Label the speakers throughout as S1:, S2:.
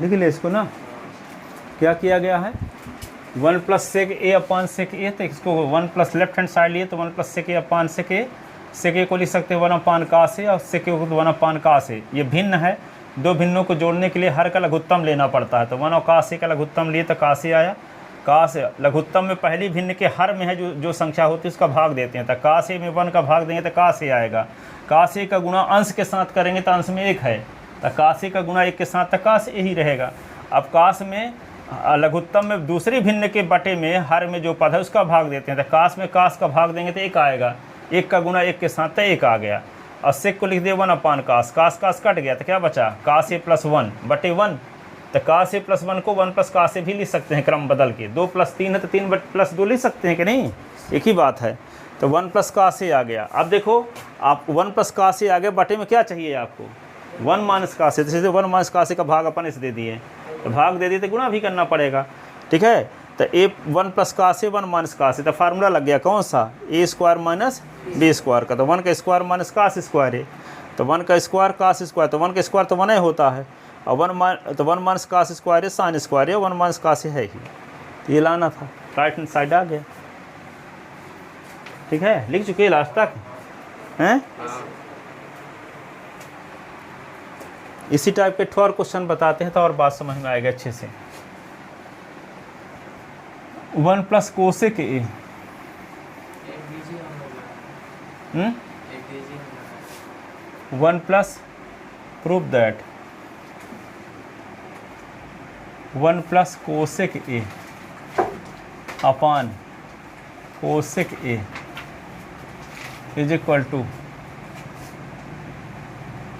S1: लिख ले इसको ना, क्या किया गया है 1 प्लस सेक ए अपान सेक ए, तो इसको 1 प्लस लेफ्ट हैंड साइड लिए तो 1 प्लस सेक ए अपान सेक ए, सेक ए को लिख सकते हैं 1 अपान कास ए और सेक ए को 1 अपान कास ए। ये भिन्न है, दो भिन्नों को जोड़ने के लिए हर का लघुत्तम लेना पड़ता है, तो 1 और कास ए का लघुत्तम लिए तो कास ए आया। कास लघुत्तम में पहली भिन्न के हर में है जो संख्या होती है उसका भाग देते हैं, तो कास ए में 1 का भाग देंगे तो कास ए आएगा। कास ए का गुणा अंश के साथ करेंगे तो अंश में 1 है, तो कास ए का गुणा 1 के साथ तो कास ए ही रहेगा। अब कास में लघुत्तम में दूसरी भिन्न के बटे में हर में जो पद है उसका भाग देते हैं, तो कास में कास का भाग देंगे तो 1 आएगा, 1 का गुणा 1 के साथ तो 1 आ गया। और सेक को लिख दिया 1 अपान कास, कास कास कट गया तो क्या बचा कास ए प्लस 1 बटे 1, तो कास ए प्लस 1 को 1 प्लस कास ए भी लिख सकते हैं क्रम बदल के, 2 प्लस 3 है तो 3 प्लस 2 लिख सकते हैं कि नहीं, एक ही बात है। तो 1 प्लस कास ए आ गया। अब देखो आप 1 प्लस कास ए आ गया, बटे में क्या चाहिए आपको 1 माइनस कास ए, तो सीधे 1 माइनस कास ए का भाग अपन इसे दे दिए, तो भाग दे दिए तो गुणा भी करना पड़ेगा, ठीक है। तो ए 1 प्लस कास ए 1 माइनस कास ए, तो फार्मूला लग गया कौन सा ए स्क्वायर माइनस बी स्क्वायर का, तो 1 का स्क्वायर माइनस कास स्क्वायर है, तो 1 का स्क्वायर कास स्क्वायर, तो 1 का स्क्वायर तो 1 ही होता है, और 1 माइनस कास स्क्वायर है साइन स्क्वायर है, 1 माइनस कास है ही, तो ये लाना था, राइट हैंड साइड आ गया, ठीक है। लिख चुके लास्ट तक हैं। इसी टाइप के ठोर क्वेश्चन बताते हैं तो और बात समझ में आएगा अच्छे से। 1 plus cosec A, 1 plus prove that 1 plus cosec A upon cosec A is equal to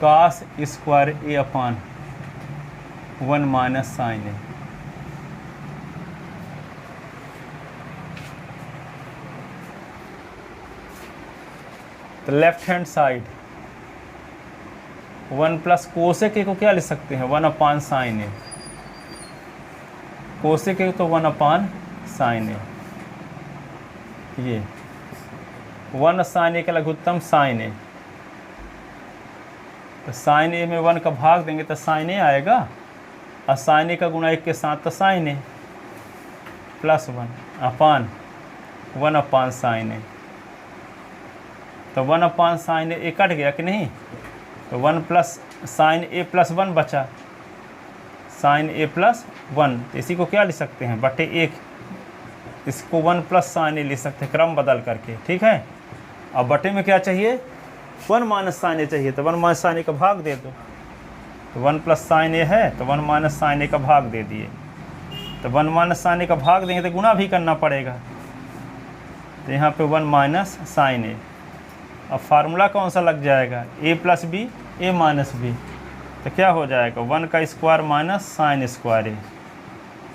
S1: cos square A upon 1 minus sine A. तो left hand side 1 plus cosec A को क्या लिख सकते हैं 1 अपान साइन ए, कोसेक ए तो 1 अपान साइन ए, ये 1 sign ए का लघुत्तम sign A, तो साइन ए में 1 का भाग देंगे तो साइन ए आएगा, और साइन ए का गुणा 1 के साथ तो sign A plus 1 upon 1 upon sign A, तो 1 अपान साइन ए कट गया कि नहीं, तो 1 प्लस साइन ए प्लस 1 बचा, साइन ए प्लस 1, तो इसी को क्या लिख सकते हैं बटे 1, इसको 1 प्लस साइन ए लिख सकते हैं क्रम बदल करके, ठीक है। अब बटे में क्या चाहिए 1 माइनस साइन ए चाहिए, तो 1 माइनस साइन ए का भाग दे दो, तो 1 प्लस साइन ए है तो 1 माइनस साइन ए का भाग दे दिए, तो 1 माइनस साइन ए का भाग देंगे तो गुणा भी करना पड़ेगा, तो यहाँ पे 1 माइनस साइन ए। अब फार्मूला कौन सा लग जाएगा ए प्लस बी ए माइनस बी, तो क्या हो जाएगा 1 का square minus sine square A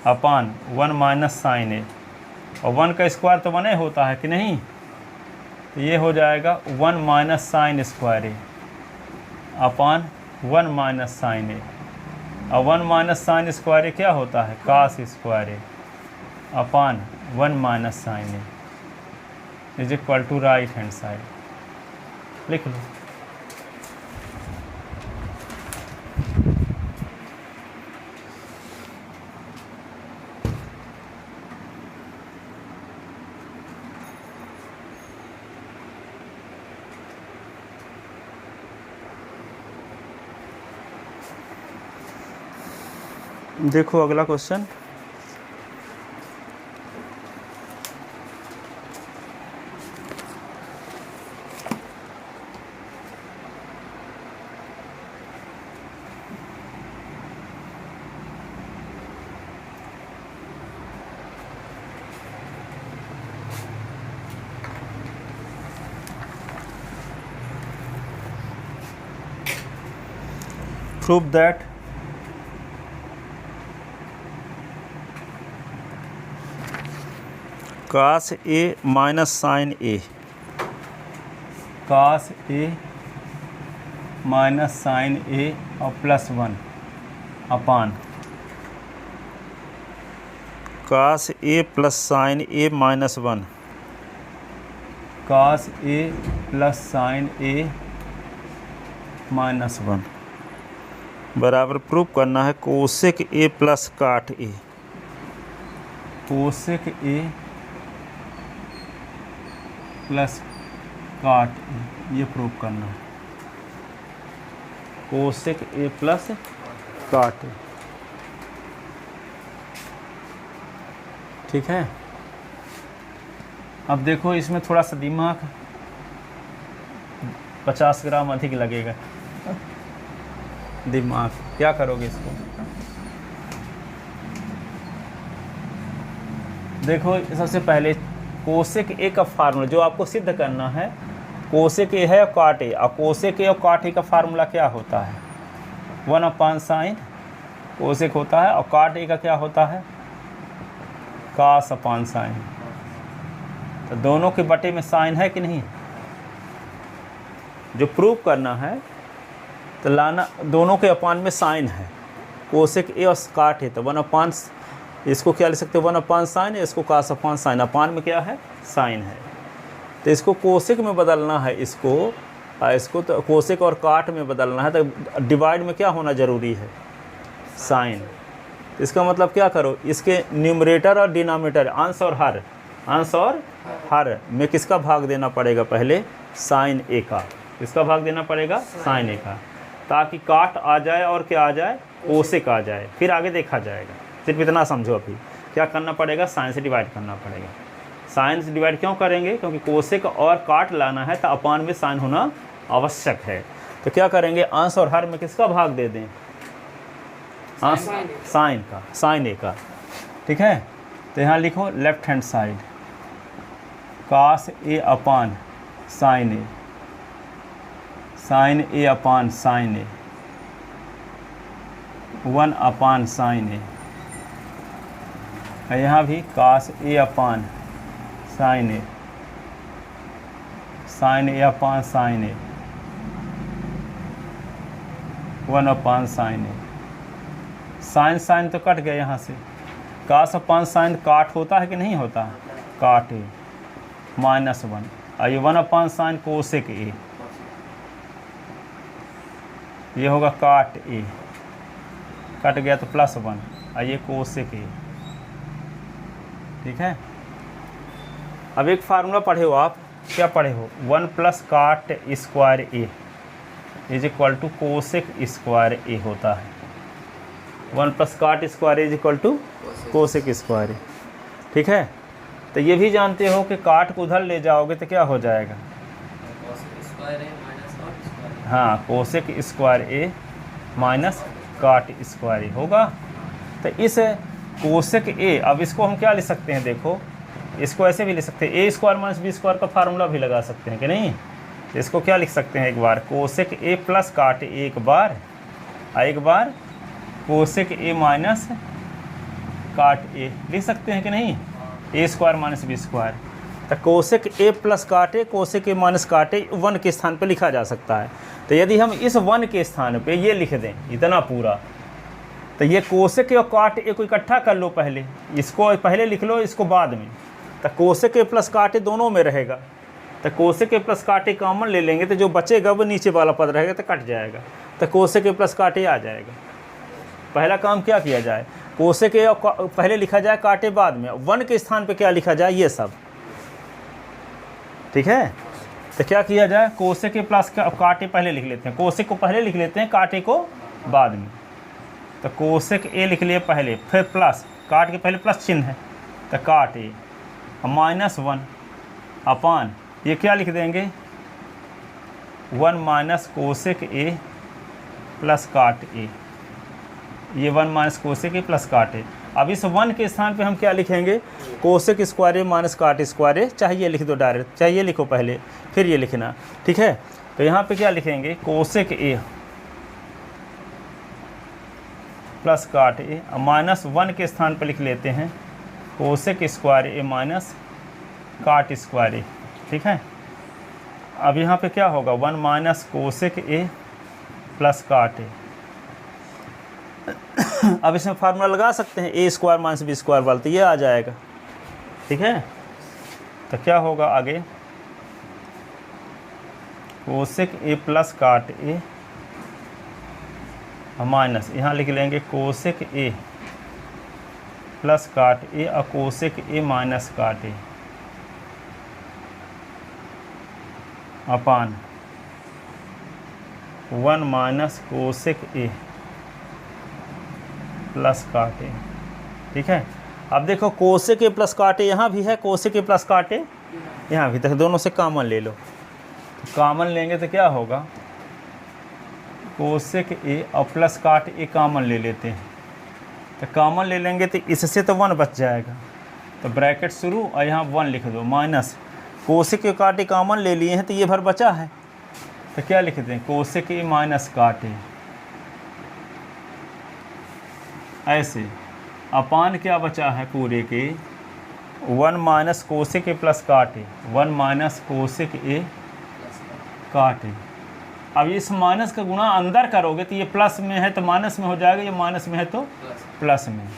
S1: upon 1 minus sine A, और 1 का स्क्वायर तो 1 ही होता है कि नहीं, तो ये हो जाएगा 1 minus sine square A upon 1 minus sine A, और 1 माइनस साइन स्क्वायर ए क्या होता है cos square A upon 1 minus sine A is equal to right hand side, लिख लो। देखो अगला question, prove that cos A minus sine A, cos A minus sine A और plus 1 upon cos A plus sine A minus 1, cos A plus sine A minus 1 बराबर prove करना है cosec ए plus काट ए, cosec ए plus काट ए, ये prove करना है cosec ए plus काट ए। ठीक है, अब देखो इसमें थोड़ा सा दिमाग 50 ग्राम अधिक लगेगा। दिमाग क्या करोगे इसको? देखो सबसे पहले कोसेक ए का फार्मूला जो आपको सिद्ध करना है, कोसेक ए है और काट ए, और कोसेक ए और काट ए का फार्मूला क्या होता है? 1/sin कोसेक होता है, और काट ए का क्या होता है? cos/sin। तो दोनों के बटे में साइन है कि नहीं? जो प्रूव करना है तो लाना दोनों के अपान में साइन है, कोसेक ए और काट है, तो 1/, इसको क्या लिख सकते हैं? 1/sin, इसको cos/sin, अपान में क्या है? साइन है। तो इसको कोसेक में बदलना है, इसको तो कोसेक और काट में बदलना है, तो डिवाइड में क्या होना ज़रूरी है? साइन। इसका मतलब क्या करो, इसके न्यूमरेटर और डिनोमिनेटर, अंश और हर में किसका भाग देना पड़ेगा? पहले साइन ए का। किसका भाग देना पड़ेगा? साइन ए का, ताकि काट आ जाए और क्या आ जाए? कोसेक आ जाए, फिर आगे देखा जाएगा। सिर्फ इतना समझो, अभी क्या करना पड़ेगा? साइन से डिवाइड करना पड़ेगा। साइन से डिवाइड क्यों करेंगे? क्योंकि कोसेक और काट लाना है तो अपान में साइन होना आवश्यक है। तो क्या करेंगे? अंश और हर में किसका भाग दे दें? अंश साइन का, साइन ए का। ठीक है, तो यहाँ लिखो लेफ्ट हैंड साइड cos ए अपान साइन ए, साइन ए अपान साइन ए, 1/sin ए, और यहाँ भी cos ए अपान साइन ए, साइन ए अपान साइन ए, 1/sin ए। साइन तो कट गया यहाँ से, cos/sin काट होता है कि नहीं होता? काट ए -1, और ये 1/sin कोसेक ए, ये होगा काट ए, कट गया तो +1, और ये कोसेक ए। ठीक है, अब एक फार्मूला पढ़े हो आप, क्या पढ़े हो? 1 + cot square A is equal to cosec square A होता है। 1 + cot square is equal to cosec square A. ठीक है, तो ये भी जानते हो कि काट को उधर ले जाओगे तो क्या हो जाएगा? हाँ, कोसेक स्क्वायर ए माइनस काट स्क्वायर ए होगा। तो इस कोसेक ए, अब इसको हम क्या लिख सकते हैं? देखो, इसको ऐसे भी लिख सकते हैं, a² - b² का फार्मूला भी लगा सकते हैं कि नहीं? तो इसको क्या लिख सकते हैं? एक बार कोसेक ए प्लस काट ए, एक बार कोसेक ए माइनस काट ए लिख सकते हैं कि नहीं? a² - b²। तो कोसेक ए प्लस काट ए, कोसेक ए माइनस काट ए 1 के स्थान पे लिखा जा सकता है। तो यदि हम इस 1 के स्थान पे ये लिख दें इतना पूरा, तो ये कोसेक ए और काट ए को इकट्ठा कर लो, पहले इसको पहले लिख लो, इसको बाद में। तो कोसेक ए प्लस काट ए दोनों में रहेगा, तो कोसेक ए प्लस काट ए कॉमन ले लेंगे, तो जो बचेगा वो नीचे वाला पद रहेगा तो कट जाएगा, तो कोसेक ए प्लस काट ए आ जाएगा। पहला काम क्या किया जाए? कोसेक ए पहले लिखा जाए, काटे बाद में। 1 के स्थान पे क्या लिखा जाए? ये सब। ठीक है, तो क्या किया जाए? कोसेक ए प्लस काटे पहले लिख लेते हैं, कोसेक को पहले लिख लेते हैं, काटे को बाद में। तो कोसेक ए लिख लिए पहले, फिर प्लस, काट के पहले प्लस चिन्ह है, तो काट ए -1 अपान, ये क्या लिख देंगे? 1 - कोसेक ए प्लस काट ए, ये 1 - कोसेक ए प्लस काट ए। अब इस 1 के स्थान पे हम क्या लिखेंगे? कोसेक स्क्वायर ए माइनस काट स्क्वायर ए, चाहे ये लिख दो डायरेक्ट, चाहे ये लिखो पहले फिर ये लिखना। ठीक है, तो यहाँ पे क्या लिखेंगे? कोसेक ए प्लस काट ए, -1 के स्थान पे लिख लेते हैं कोसेक स्क्वायर ए माइनस काट स्क्वायर ए। ठीक है, अब यहाँ पे क्या होगा? 1 - कोसेक ए प्लस काट ए। अब इसमें फार्मूला लगा सकते हैं, a² - b² वाला, तो ये आ जाएगा। ठीक है, तो क्या होगा आगे? कोसेक ए प्लस काट ए और माइनस यहाँ लिख लेंगे कोसेक ए प्लस काट ए और कोसेक ए माइनस काट ए अपान 1 माइनस कोसेक ए प्लस काट ए। ठीक है, अब देखो कोसेक ए प्लस काट ए यहाँ भी है, कोसेक ए प्लस काट ए यहाँ भी, तो दोनों से कॉमन ले लो। तो कॉमन लेंगे तो क्या होगा, कोसेक ए और प्लस काट ए कॉमन ले लेते हैं। तो कॉमन ले लेंगे तो इससे तो 1 बच जाएगा, तो ब्रैकेट शुरू और यहाँ 1 लिख दो माइनस कोसेक ए काट ए कॉमन ले लिए हैं तो ये भर बचा है, तो क्या लिख दें कोसेक ए माइनस काट ए ऐसे। अपान क्या बचा है पूरे के 1 माइनस कोसेक ए प्लस काट ए, 1 माइनस कोसेक ए काट ए। अब इस माइनस का गुणा अंदर करोगे तो ये प्लस में है तो माइनस में हो जाएगा, ये माइनस में है तो प्लस में,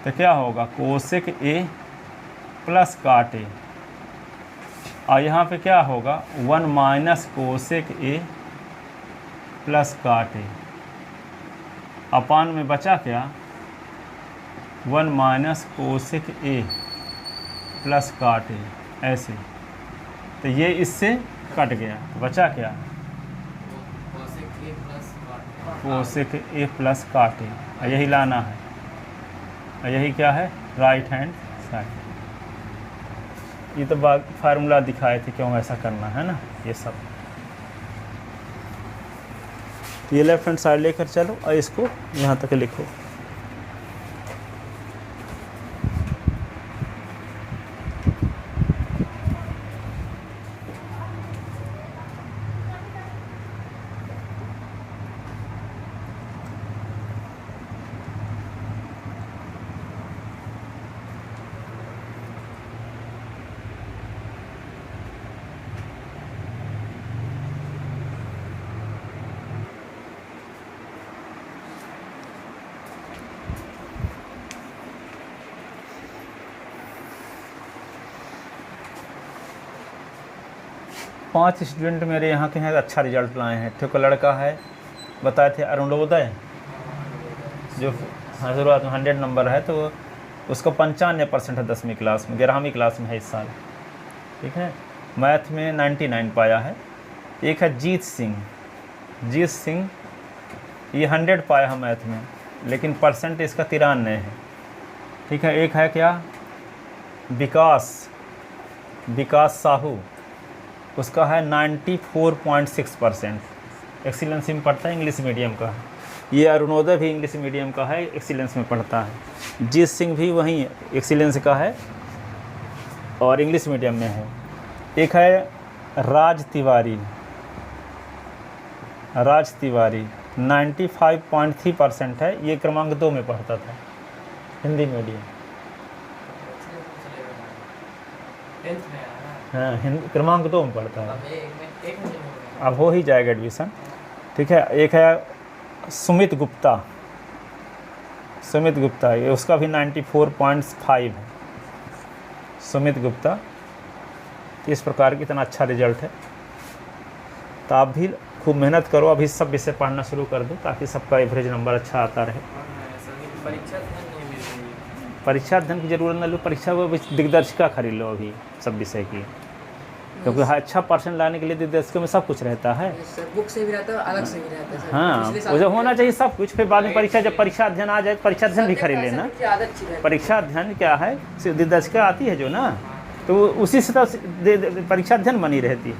S1: तो क्या होगा कोसेक ए प्लस काट ए और यहाँ पे क्या होगा 1 माइनस कोसेक ए प्लस काट ए। अपान में बचा क्या 1 माइनस कोसेक ए प्लस काट ए ऐसे, तो ये इससे कट गया, बचा क्या कोसेक ए प्लस काट ए, यही लाना है और यही क्या है राइट हैंड साइड। ये तो फार्मूला दिखाए थे क्यों ऐसा करना है ना ये सब। ये लेफ्ट हैंड साइड लेकर चलो और इसको यहाँ तक लिखो। पांच स्टूडेंट मेरे यहाँ के हैं अच्छा रिजल्ट लाए हैं। एक लड़का है बताए थे अरुणोदय, जो शुरुआत में 100 नंबर है, तो उसको 95% है 10वीं क्लास में, 11वीं क्लास में है इस साल। ठीक है, मैथ में 99 पाया है। एक है जीत सिंह, ये 100 पाया है मैथ में, लेकिन परसेंट इसका 93 है। ठीक है, एक है क्या विकास साहू, उसका है 94.6%, एक्सीलेंसी में पढ़ता है, इंग्लिश मीडियम का है। ये अरुणोदय भी इंग्लिश मीडियम का है, एक्सीलेंस में पढ़ता है। जीत सिंह भी वहीं एक्सीलेंस का है और इंग्लिश मीडियम में है। एक है राज तिवारी 95.3% है, ये क्रमांक 2 में पढ़ता था, हिंदी मीडियम। हाँ, हिंदी क्रमांक 2 में पढ़ता है, अब हो ही जाएगा एडमिशन। ठीक है, एक है सुमित गुप्ता, ये उसका भी 94.5 है। सुमित गुप्ता, इस प्रकार की इतना अच्छा रिजल्ट है। तो आप भी खूब मेहनत करो, अभी सब विषय पढ़ना शुरू कर दो ताकि सबका एवरेज नंबर अच्छा आता रहे। परीक्षा अध्ययन की जरूरत न लो, परीक्षा वो दिग्दर्शिका खरीद लो अभी सब विषय की, क्योंकि अच्छा परसेंट लाने के लिए दिग्दर्शिका में सब कुछ रहता है,
S2: बुक से भी रहता है, अलग से भी रहता है।
S1: हाँ, वो जो होना चाहिए सब कुछ। फिर बाद में परीक्षा, जब परीक्षा अध्ययन आ जाए, परीक्षा अध्ययन भी खरीद लेना। परीक्षा अध्ययन क्या है, दिग्दर्शिका आती है जो ना, तो उसी से तो परीक्षा अध्ययन बनी रहती है।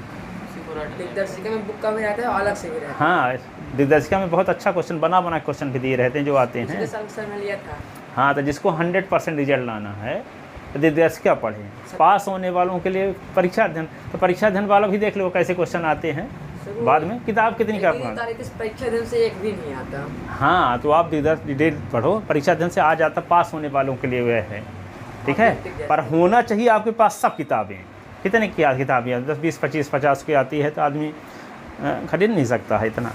S2: दिग्दर्शिका में बुक का भी रहता है, अलग से भी रहता है।
S1: हाँ, दिग्दर्शिका में बहुत अच्छा क्वेश्चन बना क्वेश्चन भी दिए रहते हैं जो आते हैं। हाँ, तो जिसको 100% रिजल्ट लाना है तो दिग्दर्शिका पढ़ें। पास होने वालों के लिए परीक्षा अध्ययन, तो परीक्षा अध्ययन वाला भी देख लो कैसे क्वेश्चन आते हैं बाद में। किताब कितनी का
S2: परीक्षा अध्ययन से एक भी नहीं आता।
S1: हाँ, तो आप डिटेल पढ़ो, परीक्षा अध्ययन से आ जाता, पास होने वालों के लिए वह है। ठीक है, पर होना चाहिए आपके पास सब किताबें। कितने की किताबें 10, 20, 25, 50 की आती है तो आदमी खरीद नहीं सकता है इतना।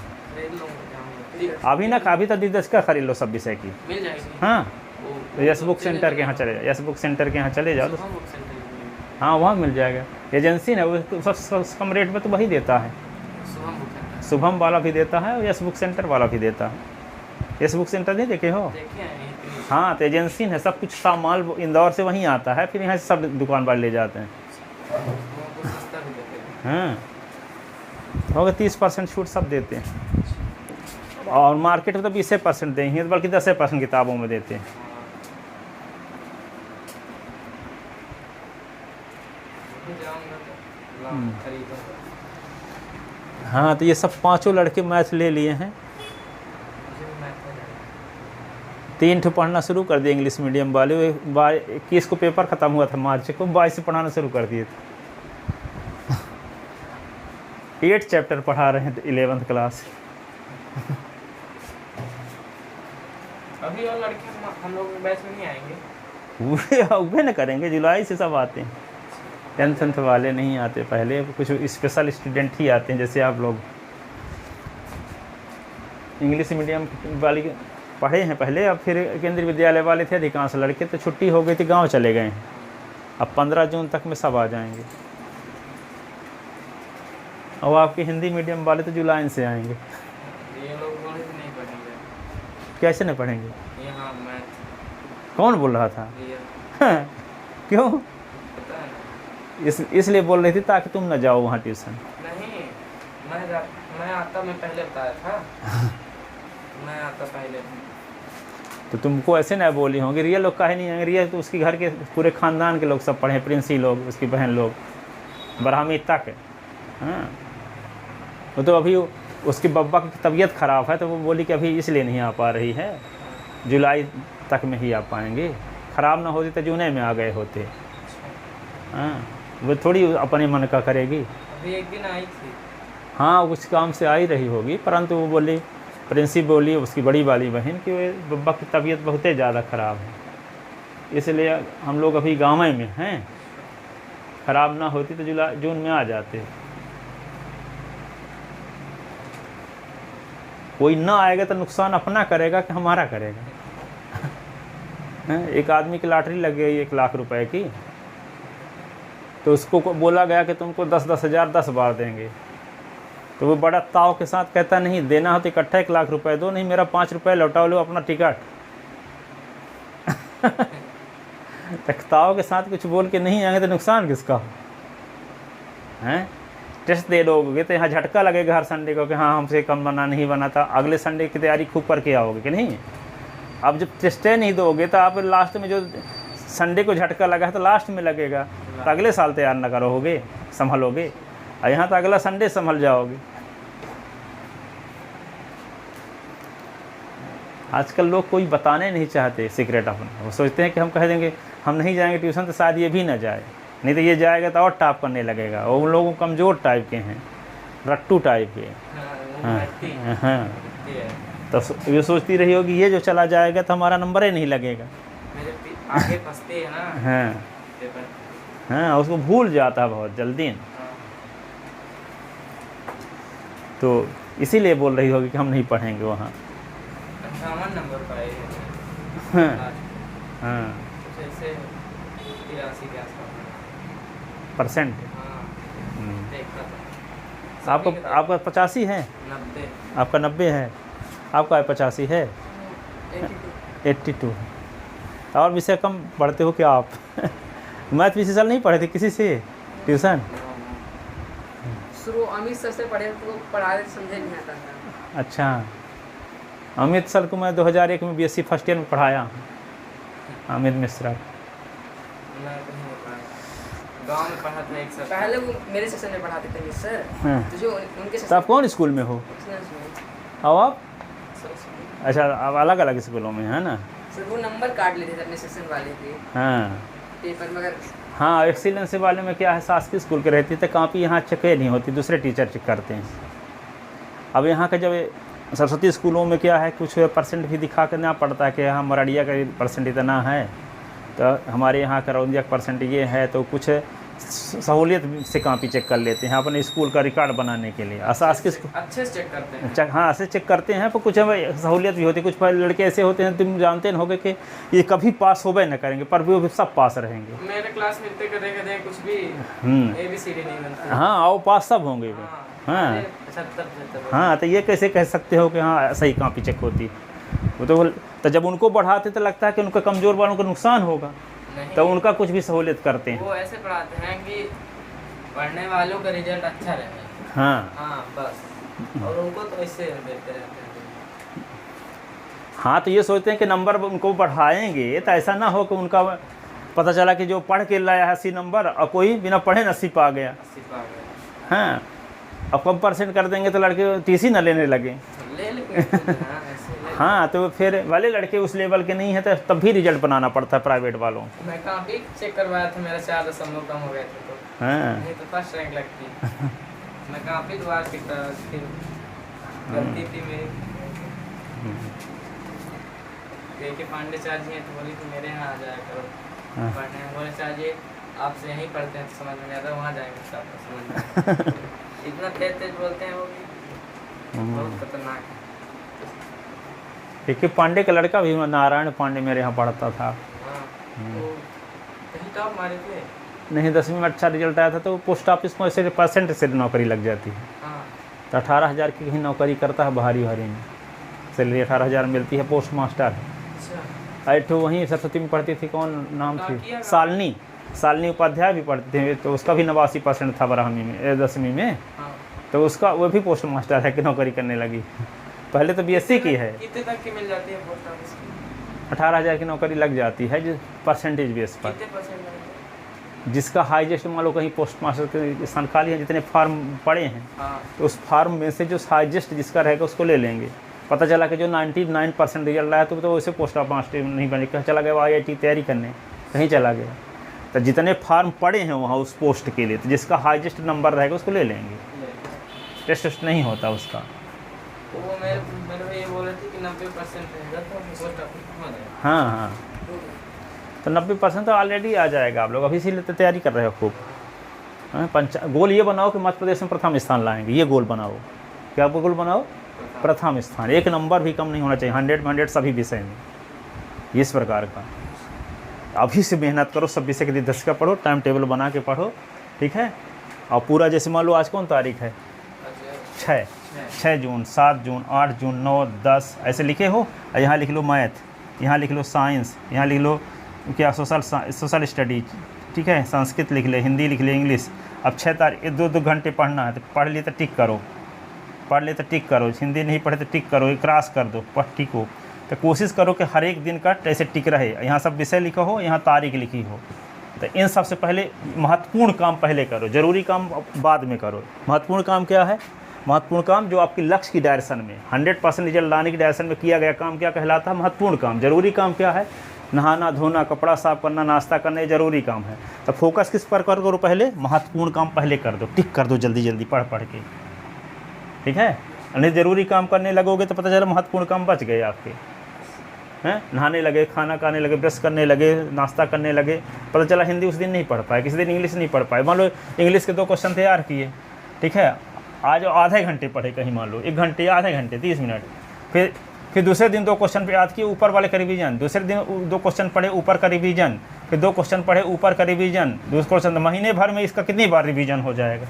S1: अभी ना काफ़ी तो दिग्दर्शिका खरीद लो सब विषय की,
S2: मिल जाएगी।
S1: हाँ, तो यस बुक सेंटर के यहाँ चले जाओ, यस बुक सेंटर के यहाँ चले जाओ तो हाँ, वहाँ मिल जाएगा। एजेंसी ना वो सब कम रेट में तो वही देता है, शुभम वाला भी देता है और यस बुक सेंटर वाला भी देता है। इस बुक सेंटर नहीं देखे हो?
S2: देखे हैं इतनी।
S1: हाँ, तो एजेंसी है, सब कुछ सामान इंदौर से वहीं आता है, फिर यहाँ से सब दुकान वाले ले जाते हैं।
S2: वो सस्ता भी देते हैं।
S1: हाँ, होगा 30% छूट सब देते हैं, और मार्केट में तो 20% देंगे, बल्कि 10% किताबों में देते हैं।
S2: जाऊंगा तो खरीदूंगा।
S1: हाँ, तो ये सब पांचों लड़के मैथ ले लिए हैं।
S2: मुझे भी मैथ में जाना है।
S1: 3 ठो पढ़ना शुरू कर दिए इंग्लिश मीडियम वाले। 21 को पेपर ख़त्म हुआ था मार्च को, 22 से पढ़ाना शुरू कर दिए थे। 8 चैप्टर पढ़ा रहे हैं 11th क्लास।
S2: अभी और लड़के हम लोग के बैच में नहीं आएंगे।
S1: वे न करेंगे, जुलाई से सब आते हैं। 10th वाले नहीं आते, पहले कुछ स्पेशल स्टूडेंट ही आते हैं, जैसे आप लोग। इंग्लिश मीडियम वाली पढ़े हैं पहले, अब फिर केंद्रीय विद्यालय वाले थे अधिकांश लड़के, तो छुट्टी हो गई थी, गांव चले गए हैं। अब 15 जून तक में सब आ जाएंगे। और आपके हिंदी मीडियम वाले तो जुलाई से आएंगे।
S2: ये लोग बोले कि नहीं पढ़ेंगे।
S1: कैसे नहीं पढ़ेंगे?
S2: ये हाँ मैथ
S1: कौन बोल रहा था?
S2: ये
S1: क्यों?
S2: पता है ना।
S1: इसलिए बोल रही थी ताकि तुम न जाओ वहाँ ट्यूशन।
S2: नहीं, मैं आता, मैं पहले बताया था। मैं आता पहले।
S1: तो तुमको ऐसे ना बोली होंगी, रिया लोग काहे नहीं आएंगे? रिया तो उसके घर के पूरे ख़ानदान के लोग सब पढ़े, प्रिंसी लोग, उसकी बहन लोग, ब्राह्मी तक। हाँ, वो तो अभी उसकी बब्बा की तबीयत ख़राब है, तो वो बोली कि अभी इसलिए नहीं आ पा रही है, जुलाई तक में ही आ पाएंगे। ख़राब ना होती तो जूने में आ गए होते। हाँ, वो थोड़ी अपने मन का करेगी।
S2: अभी एक दिन आई थी।
S1: हाँ, उस काम से आ ही रही होगी, परंतु वो बोली, प्रिंसी बोली उसकी बड़ी वाली बहन कि वो बब्बा की तबीयत बहुत ही ज़्यादा ख़राब है, इसलिए हम लोग अभी गाँव में हैं। ख़राब ना होती तो जुलाई जून में आ जाते। कोई ना आएगा तो नुकसान अपना करेगा कि हमारा करेगा। एक आदमी की लॉटरी लग गई 1 लाख रुपए की, तो उसको बोला गया कि तुमको 10-10 हज़ार 10 बार देंगे। तो वो बड़ा ताव के साथ कहता, नहीं देना हो तो इकट्ठा 1 लाख रुपए दो, नहीं मेरा 5 रुपये लौटाओ, लो अपना टिकट। ताव के साथ कुछ बोल के नहीं आएंगे तो नुकसान किसका है? टेस्ट दे लोगे तो यहाँ झटका लगेगा हर संडे को कि हाँ हमसे कम बना, नहीं बना था। अगले संडे की तैयारी खूब करके आओगे कि नहीं? अब जब टेस्टें नहीं दोगे तो आप लास्ट में जो संडे को झटका लगा है तो लास्ट में लगेगा, तो अगले साल तैयार न करोगे, संभलोगे। और यहाँ तो अगला संडे संभल जाओगे। आजकल लोग कोई बताने नहीं चाहते सीक्रेट अपना। वो सोचते हैं कि हम कह देंगे हम नहीं जाएंगे ट्यूशन तो शायद ये भी ना जाए, नहीं तो ये जाएगा तो और टॉप करने लगेगा। और उन लोगों कमज़ोर टाइप के हैं, रट्टू टाइप के। हाँ, तो ये सोचती रही होगी ये जो चला जाएगा तो हमारा नंबर ही नहीं लगेगा।
S2: मेरे आगे फंसते हैं ना।
S1: हाँ हाँ, उसको भूल जाता है बहुत जल्दी। तो इसीलिए बोल रही होगी कि हम नहीं पढ़ेंगे वहाँ।
S2: 58 नंबर पाए।
S1: हाँ हाँ,
S2: जैसे 83 के आसपास
S1: परसेंट।
S2: हाँ, देखा था।
S1: आपका 85 है?
S2: 90।
S1: आपका 90 है? आपका 85 है? 82। और विषय कम पढ़ते हो क्या आप? मैथ पिछले साल नहीं पढ़े थे किसी से ट्यूशन?
S2: शुरू अमित सर से पढ़े तो पढ़ा रहे समझे नहीं आता था।
S1: अच्छा, अमित सर को मैं 2001 में BSc फर्स्ट ईयर में पढ़ाया, अमित मिश्रा।
S2: गांव में पढ़ा था एक सर, पहले वो मेरे सेक्शन में पढ़ाते थे मिस सर।
S1: हाँ।
S2: तो जो उनके
S1: तो आप कौन स्कूल में हो? और आप? अच्छा, आप अलग अलग स्कूलों में है ना?
S2: सर वो नंबर काट लेते थे अपने सेक्शन वाले के
S1: हाँ
S2: पेपर में। अगर
S1: हाँ, एक्सीलेंस वाले में क्या है, शासकीय स्कूल के रहती तो कापी यहाँ चेक नहीं होती, दूसरे टीचर चेक करते हैं। अब यहाँ का जब सरस्वती स्कूलों में क्या है, कुछ परसेंट भी दिखा करना पड़ता है कि हाँ मराठिया का परसेंट इतना है, तो हमारे यहाँ करौंदिया का परसेंट ये है, तो कुछ सहूलियत से कापी चेक कर लेते हैं अपने स्कूल का रिकॉर्ड बनाने के लिए। शासकीय
S2: अच्छे से चेक करते हैं।
S1: हाँ, ऐसे चेक करते हैं, पर कुछ सहूलियत भी होती है। कुछ लड़के ऐसे होते हैं, तुम जानते होगे कि ये कभी पास होबे न करेंगे, पर वो सब पास रहेंगे।
S2: मेरे क्लास में इतने कदे कुछ भी ABCD नहीं बनता।
S1: हाँ, और पास सब होंगे वो। हाँ
S2: 75-75।
S1: हाँ, तो ये कैसे कह सकते हो कि हाँ सही कापी चेक होती? वो तो जब उनको बढ़ाते तो लगता है कि उनका कमज़ोर वालों को नुकसान होगा,
S2: नहीं,
S1: तो उनका कुछ भी सहूलियत करते हैं।
S2: वो ऐसे पढ़ाते हैं कि पढ़ने वालों का रिजल्ट अच्छा रहे।
S1: हाँ
S2: हाँ बस, और उनको तो ऐसे देते रहते हैं।
S1: हाँ, तो ये सोचते हैं कि नंबर उनको बढ़ाएंगे तो ऐसा ना हो कि उनका पता चला कि जो पढ़ के लाया है 80 नंबर और कोई बिना पढ़े 80 पा गया।
S2: 80 पा गए,
S1: हाँ, अब कम परसेंट कर देंगे तो लड़के 30 ही ना लेने लगे।
S2: ले लेंगे। हाँ, ऐसे ले।
S1: हाँ, तो फिर वाले लड़के उस लेवल के नहीं है तो तब भी रिजल्ट बनाना पड़ता है प्राइवेट वालों।
S2: मैं काफी चेक करवाया था, मेरा 4.9 कम हो गए थे तो,
S1: हाँ
S2: नहीं तो फर्स्ट रैंक लगती। मैं काफी दुआ की गलती थी मेरी। के पांडे चार जी हैं तो बोली कि मेरे यहाँ आ जाया करो
S1: हाँ।
S2: पढ़ने। बोले चार जी आपसे यहीं पढ़ते हैं तो समझ में आता है, वहाँ जाएंगे तो आपको समझ में आएगा। इतना तेज तेज बोलते हैं वो कि बहुत खतरनाक है।
S1: के पांडे का लड़का भी नारायण पांडे मेरे यहाँ पढ़ता था।
S2: हाँ, तो कहीं टॉप मारे थे।
S1: नहीं, 10वीं में अच्छा रिजल्ट आया था तो पोस्ट ऑफिस में ऐसे परसेंट से नौकरी लग जाती है।
S2: हाँ,
S1: तो 18,000 की कहीं नौकरी करता है भारी में, सैलरी 18,000 मिलती है, पोस्ट मास्टर है।
S2: अच्छा,
S1: ऐठो वहीं सरस्वती में पढ़ती थी, कौन नाम थी,
S2: काकिया का?
S1: सालनी उपाध्याय भी पढ़ते थे, तो उसका भी 89% था 12वीं में 10वीं में,
S2: हाँ।
S1: तो उसका वो भी पोस्ट मास्टर है कि नौकरी करने लगी। पहले तो BSc की है।
S2: कितने तक की मिल जाती है पोस्ट ऑफिस की?
S1: 18,000 की नौकरी लग जाती है, जो परसेंटेज बेस पर।
S2: कितने परसेंट लगते हैं?
S1: जिसका हाईएस्ट मान लो कहीं पोस्ट मास्टर के स्थान खाली है, जितने फार्म पड़े हैं
S2: हाँ,
S1: तो उस फार्म में से जो हाईएस्ट जिसका रहेगा उसको ले लेंगे। पता चला कि जो 99% रिजल्ट आया तो वैसे पोस्ट ऑफ मास्टर नहीं बने, कहीं चला गया वो IIT तैयारी करने, कहीं चला गया। तो जितने फार्म पड़े हैं वहाँ उस पोस्ट के लिए, तो जिसका हाईएस्ट नंबर रहेगा उसको ले लेंगे, टेस्ट नहीं होता उसका।
S2: तो वो मेरे ये बोल रहे थे कि 90% रहेगा तो पोस्ट ऑफिस में जाएगा।
S1: हाँ हाँ, तो 90% तो ऑलरेडी आ जाएगा। आप लोग अभी इसीलिए तो तैयारी कर रहे हो खूब। हाँ, गोल ये बनाओ कि मध्य प्रदेश में प्रथम स्थान लाएंगे, ये गोल बनाओ। क्या गोल बनाओ? प्रथम स्थान, 1 नंबर भी कम नहीं होना चाहिए, 100 में 100 सभी विषय में, इस प्रकार का। अभी से मेहनत करो, सब विषय के 10 का पढ़ो, टाइम टेबल बना के पढ़ो, ठीक है। और पूरा जैसे मान लो आज कौन तारीख है? 6 जून, 7 जून, 8 जून, 9, 10 ऐसे लिखे हो। और यहाँ लिख लो मैथ, यहाँ लिख लो साइंस, यहाँ लिख लो क्या सोशल स्टडी, ठीक है, संस्कृत लिख ले, हिंदी लिख ले, इंग्लिश। अब 6 तारीख 2-2 घंटे पढ़ना है, तो पढ़ लिए तो टिक करो, पढ़ ले तो टिक करो, हिंदी नहीं पढ़े तो टिक करो, क्रॉस कर दो, पढ़ टिक हो। तो कोशिश करो कि हर एक दिन का ऐसे टिक रहे। यहाँ सब विषय लिखा हो, यहाँ तारीख लिखी हो। तो इन सबसे पहले महत्वपूर्ण काम पहले करो, ज़रूरी काम बाद में करो। महत्वपूर्ण काम क्या है? महत्वपूर्ण काम जो आपकी लक्ष्य की डायरेक्शन में 100% रिजल्ट लाने की डायरेक्शन में किया गया काम क्या कहलाता है? महत्वपूर्ण काम। जरूरी काम क्या है? नहाना धोना, कपड़ा साफ करना, नाश्ता करना, ये जरूरी काम है। तो फोकस किस पर करो? पहले महत्वपूर्ण काम पहले कर दो, टिक कर दो जल्दी जल्दी पढ़ के, ठीक है। नहीं ज़रूरी काम करने लगोगे तो पता चला महत्वपूर्ण काम बच गए आपके, हैं। नहाने लगे, खाना खाने लगे, ब्रश करने लगे, नाश्ता करने लगे, पता चला हिंदी उस दिन नहीं पढ़ पाए, किसी दिन इंग्लिश नहीं पढ़ पाए। मान लो इंग्लिश के 2 क्वेश्चन तैयार किए, ठीक है, आज आधे घंटे पढ़े, कहीं मान लो 1 घंटे, आधे घंटे 30 मिनट, फिर दूसरे दिन 2 क्वेश्चन पे याद किए, ऊपर वाले का रिवीजन। दूसरे दिन 2 क्वेश्चन पढ़े, ऊपर का रिवीजन। फिर 2 क्वेश्चन पढ़े, ऊपर का रिवीजन। दूसरे क्वेश्चन, महीने भर में इसका कितनी बार रिवीजन हो जाएगा,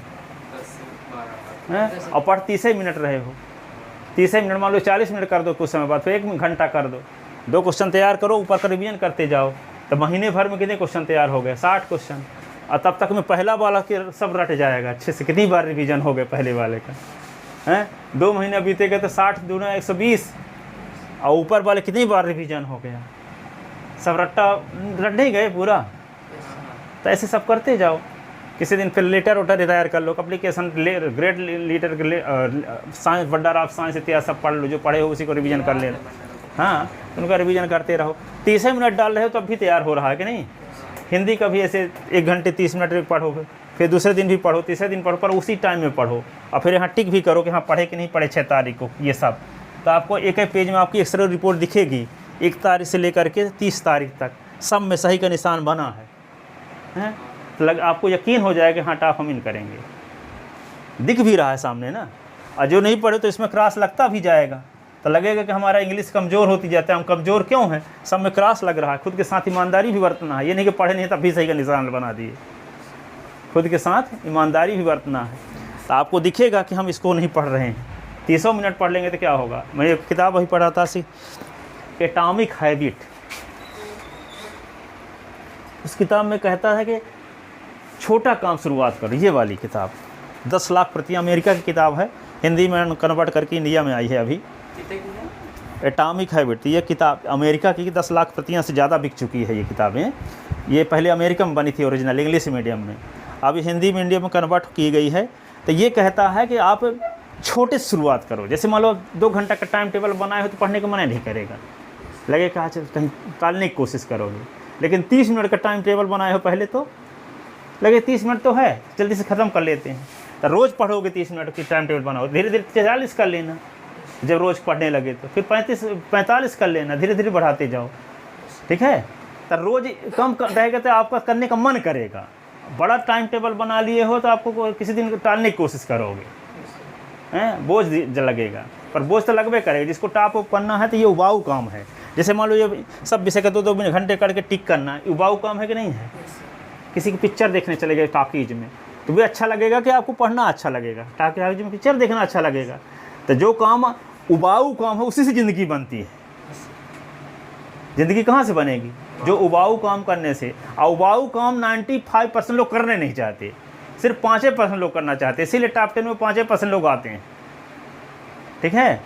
S1: हैं। और पढ़ 30 मिनट रहे हो, 30 मिनट मान लो 40 मिनट कर दो, कुछ समय बाद फिर 1 घंटा कर दो। 2 क्वेश्चन तैयार करो, ऊपर का रिवीजन करते जाओ, तो महीने भर में कितने क्वेश्चन तैयार हो गए? 60 क्वेश्चन। और तब तक में पहला वाला के सब रट जाएगा अच्छे से, कितनी बार रिवीजन हो गए पहले वाले का, हैं। 2 महीने बीतेगा तो 60 दूना 120, और ऊपर वाले कितनी बार रिवीजन हो गया, सब रट नहीं गए पूरा। तो ऐसे सब करते जाओ। किसी दिन फिर लेटर वोटर तैयार कर लो, एप्लीकेशन ग्रेड लीटर साइंस, वंडर ऑफ साइंस इत्यादि सब पढ़ लो, जो पढ़े हो उसी को रिवीजन कर ले। हाँ, उनका रिवीजन करते रहो। 30 मिनट डाल रहे हो तो अब भी तैयार हो रहा है कि नहीं। हिंदी का भी ऐसे 1 घंटे 30 मिनट पढ़ो, फिर दूसरे दिन भी पढ़ो, तीसरे दिन पढ़ो, पर उसी टाइम में पढ़ो। और फिर यहाँ टिक भी करो कि हाँ पढ़े कि नहीं पढ़े 6 तारीख को, ये सब। तो आपको एक पेज में आपकी एक्सरे रिपोर्ट दिखेगी, 1 तारीख से लेकर के 30 तारीख तक, सब में सही का निशान बना है। तो आपको यकीन हो जाएगा हाँ टॉप हम इन करेंगे, दिख भी रहा है सामने ना। और जो नहीं पढ़े तो इसमें क्रॉस लगता भी जाएगा, तो लगेगा कि हमारा इंग्लिश कमज़ोर होती जाता है। हम कमज़ोर क्यों हैं? सब में क्रॉस लग रहा है। खुद के साथ ईमानदारी भी बरतना है, ये नहीं कि पढ़े नहीं तब भी सही का निशान बना दिए। खुद के साथ ईमानदारी भी बरतना है, तो आपको दिखेगा कि हम इसको नहीं पढ़ रहे हैं, 30 मिनट पढ़ लेंगे तो क्या होगा। मैं एक किताब वही पढ़ा था एटॉमिक हैबिट। उस किताब में कहता है कि छोटा काम शुरुआत करो। ये वाली किताब 10 लाख प्रतियां, अमेरिका की किताब है, हिंदी में कन्वर्ट करके इंडिया में आई है अभी। एटॉमिक हैबिट, ये किताब अमेरिका की 10 लाख प्रतियां से ज़्यादा बिक चुकी है ये किताबें। ये पहले अमेरिका में बनी थी ओरिजिनल, इंग्लिश मीडियम में, अभी हिंदी मीडियम में कन्वर्ट की गई है। तो ये कहता है कि आप छोटे से शुरुआत करो। जैसे मान लो 2 घंटा का टाइम टेबल बनाए हो तो पढ़ने का मन नहीं करेगा, लगेगा अच्छा कहीं टालने की कोशिश करोगे। लेकिन 30 मिनट का टाइम टेबल बनाए हो पहले तो लगे 30 मिनट तो है, जल्दी से ख़त्म कर लेते हैं। तो रोज़ पढ़ोगे 30 मिनट की टाइम टेबल बनाओ, धीरे धीरे 40 कर लेना। जब रोज़ पढ़ने लगे तो फिर 45 कर लेना, धीरे धीरे बढ़ाते जाओ, ठीक है। तो रोज़ कम रहेगा तो आपका करने का मन करेगा। बड़ा टाइम टेबल बना लिए हो तो आपको किसी दिन टालने की कोशिश करोगे, हैं, बोझ लगेगा। पर बोझ तो लगभग करेगा। जिसको टॉप अप करना है तो ये उबाऊ काम है। जैसे मान लो ये सब विषय का 2-2 घंटे करके टिक करना, ये उबाऊ काम है कि नहीं है। किसी की पिक्चर देखने चले गए टॉकीज में तो भी अच्छा लगेगा कि आपको पढ़ना अच्छा लगेगा, टॉकीज में पिक्चर देखना अच्छा लगेगा। तो जो काम उबाऊ काम है उसी से ज़िंदगी बनती है। ज़िंदगी कहाँ से बनेगी? जो उबाऊ काम करने से। और उबाऊ काम 95% लोग करने नहीं चाहते, सिर्फ 5% लोग करना चाहते हैं। इसीलिए टॉप 10 में 5% लोग आते हैं, ठीक है।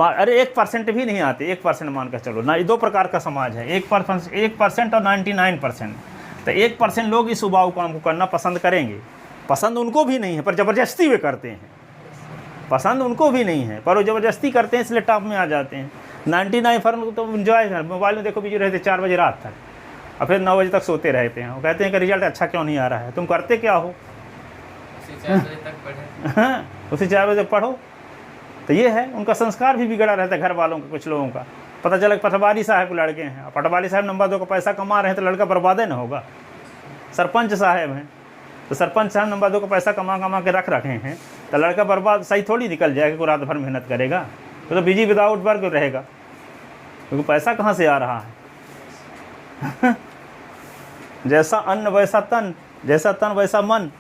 S1: अरे 1% भी नहीं आते, 1% मान कर चलो ना। 2 प्रकार का समाज है, 1% और 99%। तो 1% लोग इस उबाऊ काम को करना पसंद करेंगे। पसंद उनको भी नहीं है पर ज़बरदस्ती वे करते हैं। पसंद उनको भी नहीं है पर वो ज़बरदस्ती करते हैं, इसलिए टॉप में आ जाते हैं। 99% तो इन्जॉय कर, मोबाइल में देखो बिजी रहते 4 बजे रात तक, और फिर 9 बजे तक सोते रहते हैं। वो कहते हैं कि रिजल्ट अच्छा क्यों नहीं आ रहा है। तुम करते क्या हो? उसी 4 बजे तक पढ़ो। तो ये है, उनका संस्कार भी बिगड़ा रहता है घर वालों का। कुछ लोगों का पता चला कि पटवारी साहब के लड़के हैं, पटवारी साहब नंबर 2 का पैसा कमा रहे हैं तो लड़का बर्बाद न होगा। सरपंच साहब हैं तो सरपंच साहब नंबर 2 का पैसा कमा के रख रखे हैं तो लड़का बर्बाद सही थोड़ी निकल जाएगा कि रात भर मेहनत करेगा। तो बिजी विदाउट वर्क रहेगा, क्योंकि पैसा कहाँ से आ रहा है। जैसा अन्न वैसा तन, जैसा तन वैसा मन।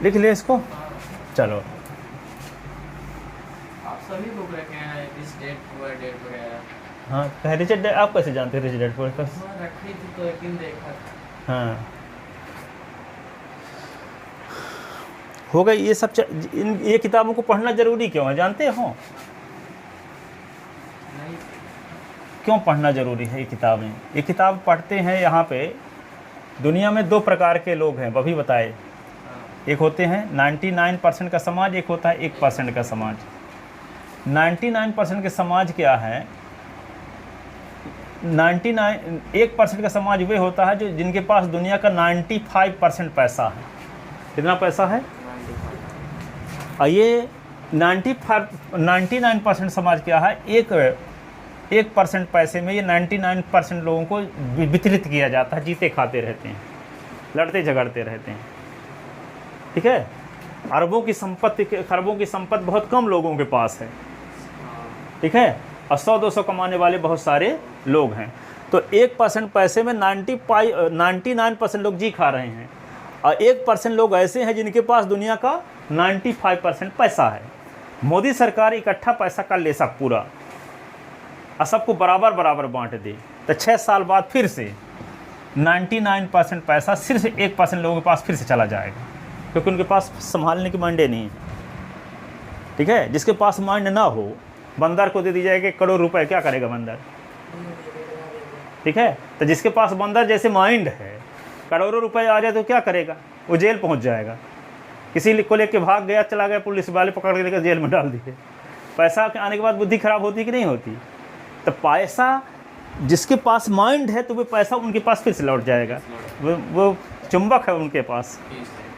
S1: लिख ले इसको, चलो।
S2: आप सभी बुक रखे हैं, इस डेट वगैरह।
S1: हाँ, रिचर्ड आप कैसे जानते हैं रिचर्ड पर?
S2: रखी थी तो एक दिन देखा था।
S1: हाँ, हो गई ये सब। ये किताबों को पढ़ना जरूरी क्यों है जानते हो?
S2: नहीं।
S1: क्यों पढ़ना जरूरी है ये किताबें? ये किताब पढ़ते हैं यहाँ पे दुनिया में 2 प्रकार के लोग हैं, वो भी बताए। एक होते हैं 99% का समाज, एक होता है 1% का समाज। 99% के समाज क्या है? 1% का समाज वे होता है जो जिनके पास दुनिया का 95% पैसा है। कितना पैसा है? और ये 99% समाज क्या है? 1% पैसे में ये 99% लोगों को वितरित किया जाता है। जीते खाते रहते हैं, लड़ते झगड़ते रहते हैं, ठीक है। अरबों की संपत्ति, खरबों की संपत्ति बहुत कम लोगों के पास है, ठीक है। और 100-200 कमाने वाले बहुत सारे लोग हैं। तो 1% पैसे में 99% लोग जी खा रहे हैं, और 1% लोग ऐसे हैं जिनके पास दुनिया का 95% पैसा है। मोदी सरकार इकट्ठा पैसा कर ले सब पूरा और सबको बराबर बराबर बांट दे तो 6 साल बाद फिर से 99% पैसा सिर्फ 1% लोगों के पास फिर से चला जाएगा, क्योंकि उनके पास संभालने की माइंड नहीं है, ठीक है। जिसके पास माइंड ना हो, बंदर को दे दी जाएगा 1 करोड़ रुपए, क्या करेगा बंदर, ठीक है। तो जिसके पास बंदर जैसे माइंड है, करोड़ों रुपए आ जाए तो क्या करेगा? वो जेल पहुंच जाएगा। किसी को लेके भाग गया, चला गया, पुलिस वाले पकड़ के लेकर जेल में डाल दिए। पैसा आने के बाद बुद्धि खराब होती कि नहीं होती? तो पैसा जिसके पास माइंड है तो वो पैसा उनके पास फिर से लौट जाएगा। वो चुंबक है उनके पास,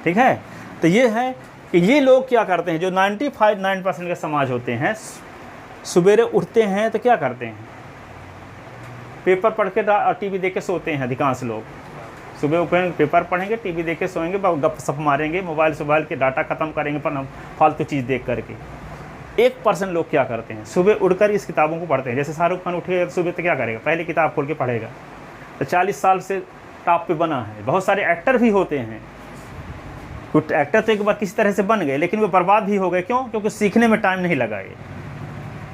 S1: ठीक है। तो ये है कि ये लोग क्या करते हैं, जो 95% के समाज होते हैं, सवेरे उठते हैं तो क्या करते हैं? पेपर पढ़ के टीवी देख के सोते हैं। अधिकांश लोग सुबह उठेंगे, पेपर पढ़ेंगे, टीवी देख के सोएंगे, गपशप मारेंगे, मोबाइल के डाटा ख़त्म करेंगे पर फालतू चीज़ देख करके। 1% लोग क्या करते हैं, सुबह उठकर इस किताबों को पढ़ते हैं। जैसे शाहरुख खान उठेगा सुबह तो क्या करेगा? पहले किताब खोल के पढ़ेगा। तो 40 साल से टॉप पे बना है। बहुत सारे एक्टर भी होते हैं, कुछ एक्टर तो एक बार किसी तरह से बन गए लेकिन वो बर्बाद भी हो गए। क्यों? क्योंकि सीखने में टाइम नहीं लगाए,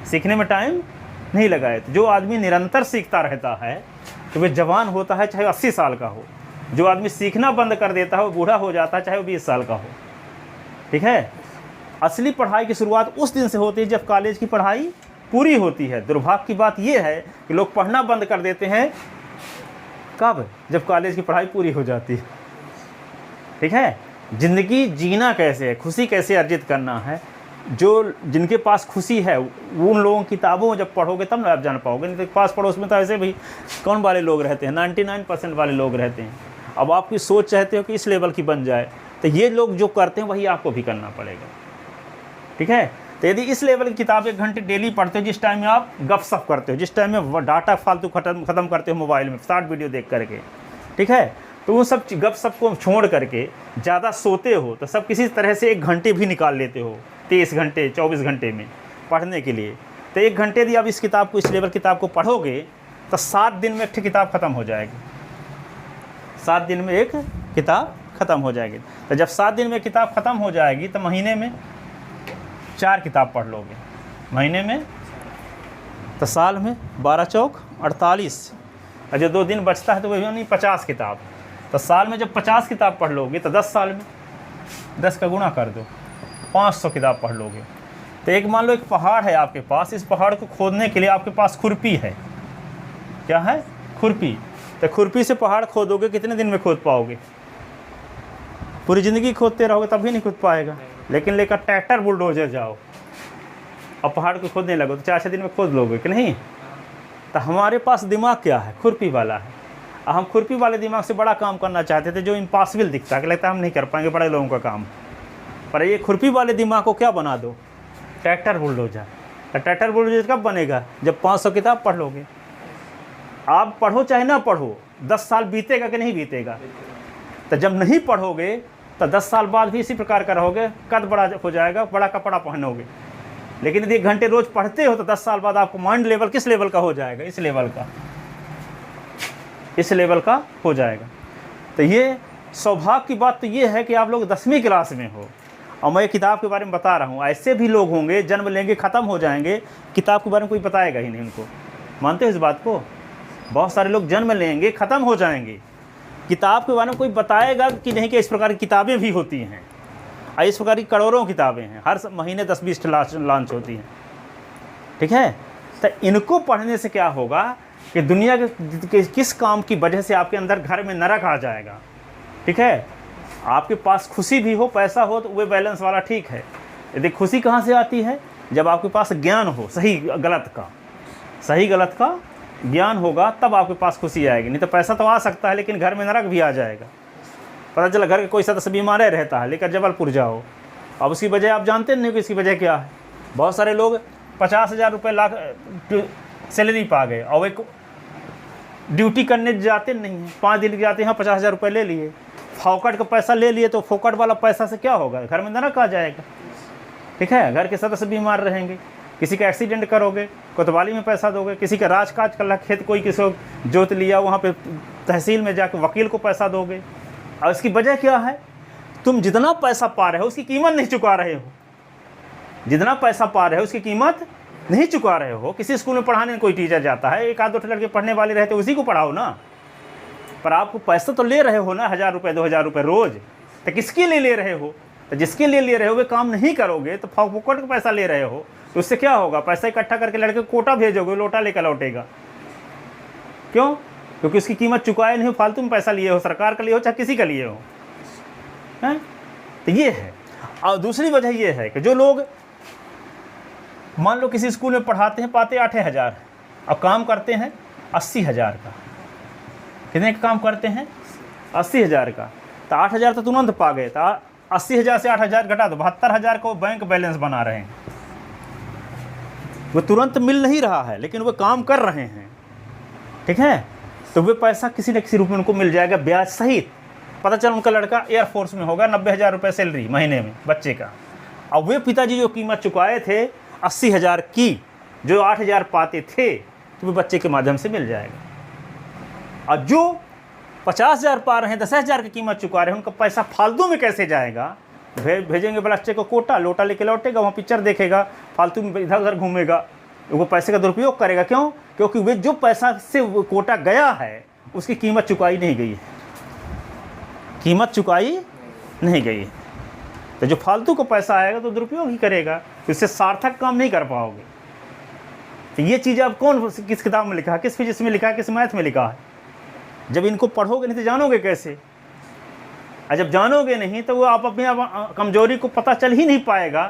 S1: सीखने में टाइम नहीं लगाए। तो जो आदमी निरंतर सीखता रहता है तो वह जवान होता है चाहे 80 साल का हो। जो आदमी सीखना बंद कर देता है वो बूढ़ा हो जाता है चाहे वो 20 साल का हो। ठीक है, असली पढ़ाई की शुरुआत उस दिन से होती है जब कॉलेज की पढ़ाई पूरी होती है। दुर्भाग्य की बात यह है कि लोग पढ़ना बंद कर देते हैं कब? जब कॉलेज की पढ़ाई पूरी हो जाती है। ठीक है, ज़िंदगी जीना कैसे है, खुशी कैसे अर्जित करना है, जो जिनके पास खुशी है उन लोगों की किताबों में जब पढ़ोगे तब ना आप जान पाओगे। नहीं तो पास पड़ोस में तो ऐसे भी कौन वाले लोग रहते हैं, 99% वाले लोग रहते हैं। अब आपकी सोच चाहते हो कि इस लेवल की बन जाए तो ये लोग जो करते हैं वही आपको भी करना पड़ेगा। ठीक है, तो यदि इस लेवल की किताब 1 घंटे डेली पढ़ते हो, जिस टाइम में आप गपशप करते हो, जिस टाइम में डाटा फालतू ख़त्म करते हो मोबाइल में शॉर्ट वीडियो देख करके, ठीक है, तो वो सब गपशप को छोड़ करके ज़्यादा सोते हो तो सब किसी तरह से 1 घंटे भी निकाल लेते हो 23 घंटे 24 घंटे में पढ़ने के लिए। तो 1 घंटे यदि आप इस किताब को, इस लेवल किताब को पढ़ोगे तो 7 दिन में एक किताब ख़त्म हो जाएगी। 7 दिन में एक किताब ख़त्म हो जाएगी। तो जब 7 दिन में किताब ख़त्म हो जाएगी तो महीने में 4 किताब पढ़ लोगे, महीने में। तो साल में 12 चौक 48, और जो 2 दिन बचता है तो वही नहीं 50 किताब। तो साल में जब 50 किताब पढ़ लोगे तो 10 साल में 10 का गुणा कर दो, 500 किताब पढ़ लोगे। तो एक मान लो एक पहाड़ है आपके पास, इस पहाड़ को खोदने के लिए आपके पास खुरपी है। क्या है? खुरपी। तो खुरपी से पहाड़ खोदोगे, कितने दिन में खोद पाओगे? पूरी ज़िंदगी खोदते रहोगे तब भी नहीं खोद पाएगा। लेकिन लेकर ट्रैक्टर बुलडोजर जाओ और पहाड़ को खोदने लगो तो 4-6 दिन में खोद लोगे कि नहीं? तो हमारे पास दिमाग क्या है? खुरपी वाला है। हम खुरपी वाले दिमाग से बड़ा काम करना चाहते थे जो इम्पॉसिबल दिखता है कि लगता है हम नहीं कर पाएंगे, बड़े लोगों का काम। पर ये खुरपी वाले दिमाग को क्या बना दो? Tractor bulldozer. तो ट्रैक्टर बुलडोजर कब बनेगा? जब 500 किताब पढ़ लोगे। आप पढ़ो चाहे ना पढ़ो, 10 साल बीतेगा कि नहीं बीतेगा? तो जब नहीं पढ़ोगे तो 10 साल बाद भी इसी प्रकार का रहोगे, कद बड़ा हो जाएगा, बड़ा कपड़ा पहनोगे। लेकिन यदि 1 घंटे रोज़ पढ़ते हो तो 10 साल बाद आपको माइंड लेवल किस लेवल का हो जाएगा? इस लेवल का हो जाएगा। तो ये सौभाग्य की बात तो ये है कि आप लोग 10वीं क्लास में हो और मैं किताब के बारे में बता रहा हूँ। ऐसे भी लोग होंगे जन्म लेंगे, ख़त्म हो जाएंगे, किताब के बारे में कोई बताएगा ही नहीं उनको। मानते हो इस बात को? बहुत सारे लोग जन्म लेंगे, ख़त्म हो जाएंगे, किताब के बारे में कोई बताएगा कि नहीं कि इस प्रकार की किताबें भी होती हैं। और इस प्रकार की करोड़ों किताबें हैं, हर महीने 10-20 लॉन्च होती हैं। ठीक है, तो इनको पढ़ने से क्या होगा कि दुनिया के किस काम की वजह से आपके अंदर घर में नरक आ जाएगा। ठीक है, आपके पास खुशी भी हो, पैसा हो तो वो बैलेंस वाला ठीक है। यदि खुशी कहाँ से आती है? जब आपके पास ज्ञान हो, सही गलत का ज्ञान होगा तब आपके पास खुशी आएगी। नहीं तो पैसा तो आ सकता है लेकिन घर में नरक भी आ जाएगा। पता चला घर के कोई सदस्य बीमार रहता है, लेकर जबलपुर जाओ, अब उसकी वजह आप जानते नहीं कि इसकी वजह क्या है। बहुत सारे लोग 50,000 रुपये लाख सैलरी पा गए और एक ड्यूटी करने जाते नहीं हैं, 5 दिन जाते हैं, 50,000 रुपये ले लिए, फोकट का पैसा ले लिए। तो फोकट वाला पैसा से क्या होगा? घर में नरक आ जाएगा। ठीक है, घर के सदस्य बीमार रहेंगे, किसी का एक्सीडेंट करोगे, कोतवाली में पैसा दोगे, किसी का राजकाज कर खेत कोई किसी को जोत लिया, वहाँ पे तहसील में जाकर वकील को पैसा दोगे। और इसकी वजह क्या है? तुम जितना पैसा पा रहे हो उसकी कीमत नहीं चुका रहे हो। जितना पैसा पा रहे हो उसकी कीमत नहीं चुका रहे हो। किसी स्कूल में पढ़ाने कोई टीचर जाता है, 1-2 लड़के पढ़ने वाले रहते, उसी को पढ़ाओ ना। पर आपको पैसा तो ले रहे हो ना, 1,000 रुपये 2,000 रुपये रोज़। तो किसके लिए ले रहे हो? तो जिसके लिए ले रहे हो वे काम नहीं करोगे तो फोकट का पैसा ले रहे हो, तो उससे क्या होगा? पैसा इकट्ठा करके लड़के कोटा भेजोगे, लोटा लेकर लौटेगा। क्यों? क्योंकि उसकी कीमत चुकाए नहीं हो, फालतू में पैसा लिए हो, सरकार का लिए हो चाहे किसी का लिए हो। हैं? तो ये है। और दूसरी वजह ये है कि जो लोग मान लो किसी स्कूल में पढ़ाते हैं, पाते 8,000 और काम करते हैं 80,000 का। कितने का काम करते हैं? 80,000 का। तो 8,000 तो तुरंत पा गए। तो 80,000 से 8,000 घटा दो, 72,000 का वो बैंक बैलेंस बना रहे हैं। वो तुरंत मिल नहीं रहा है लेकिन वो काम कर रहे हैं। ठीक है, तो वे पैसा किसी न किसी रूप में उनको मिल जाएगा, ब्याज सहित। पता चला उनका लड़का एयरफोर्स में होगा, 90,000 रुपये सैलरी महीने में बच्चे का। और वे पिताजी जो कीमत चुकाए थे 80,000 की, जो 8,000 पाते थे, तो वे बच्चे के माध्यम से मिल जाएगा। और जो 50,000 पा रहे हैं, 10,000 की कीमत चुका रहे हैं, उनका पैसा फालतू में कैसे जाएगा? भेजेंगे प्लास्टिक को कोटा, लोटा लेके लौटेगा, वहाँ पिक्चर देखेगा, फालतू में इधर उधर घूमेगा, वो पैसे का दुरुपयोग करेगा। क्यों? क्योंकि वे जो पैसा से वो कोटा गया है उसकी कीमत चुकाई नहीं गई है, कीमत चुकाई नहीं गई है। तो जो फालतू को पैसा आएगा तो दुरुपयोग ही करेगा, तो इससे सार्थक काम नहीं कर पाओगे। तो ये चीज़ आप किस किताब में लिखा है, किस फिजिक्स में लिखा है, किस मैथ में लिखा है? जब इनको पढ़ोगे नहीं तो जानोगे कैसे? और जब जानोगे नहीं तो वो आप अपनी कमजोरी को पता चल ही नहीं पाएगा।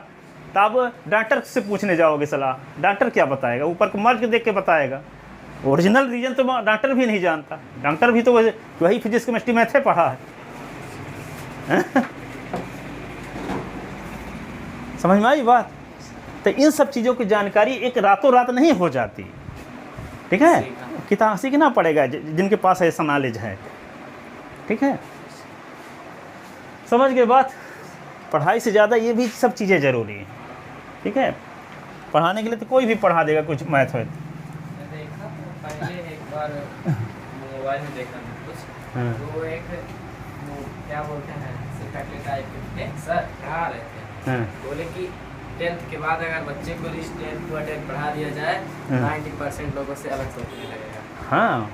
S1: तो आप डॉक्टर से पूछने जाओगे सलाह, डॉक्टर क्या बताएगा? ऊपर को मार्क देख के बताएगा। ओरिजिनल रीजन तो डॉक्टर भी नहीं जानता, डॉक्टर भी तो वही फिजिक्स केमिस्ट्री मैथ पढ़ा है। समझ में आई बात? तो इन सब चीज़ों की जानकारी एक रातों रात नहीं हो जाती, ठीक है? किताब सीखना पड़ेगा जिनके पास ऐसा नॉलेज है, ठीक है? समझ गए बात? पढ़ाई से ज़्यादा ये भी सब चीज़ें ज़रूरी हैं, ठीक है? पढ़ाने के लिए तो कोई भी पढ़ा देगा कुछ मैथ है।
S2: देखा पहले एक बार मोबाइल में देखा था कुछ, तो एक वो क्या बोलते हैं फैकल्टी टाइप के सर पढ़ा रहे थे, बोले कि 10th के बाद अगर बच्चे को टेंथ टू 10 पढ़ा दिया जाए 90% लोगों से अलग सोचने लगेगा।
S1: हाँ,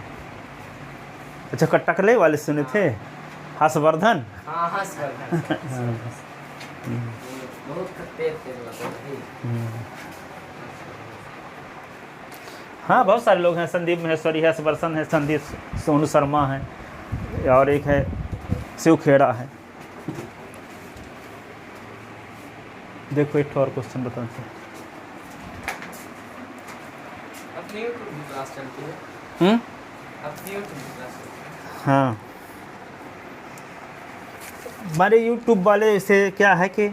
S1: अच्छा कटकले वाले सुने थे, हर्षवर्धन।
S2: हाँ हर्षवर्धन बहुत तेज बात है।
S1: हाँ, बहुत सारे लोग हैं, संदीप महेश्वरी है, हर्षवर्धन है, संदीप सोनू शर्मा है, और एक है शिव खेड़ा है। देखो एक और क्वेश्चन बताते हैं।
S2: अपनी यूट्यूब क्लास चलती है। अपनी यूट्यूब क्लास चलती है।
S1: हाँ, हमारे यूट्यूब वाले से क्या है कि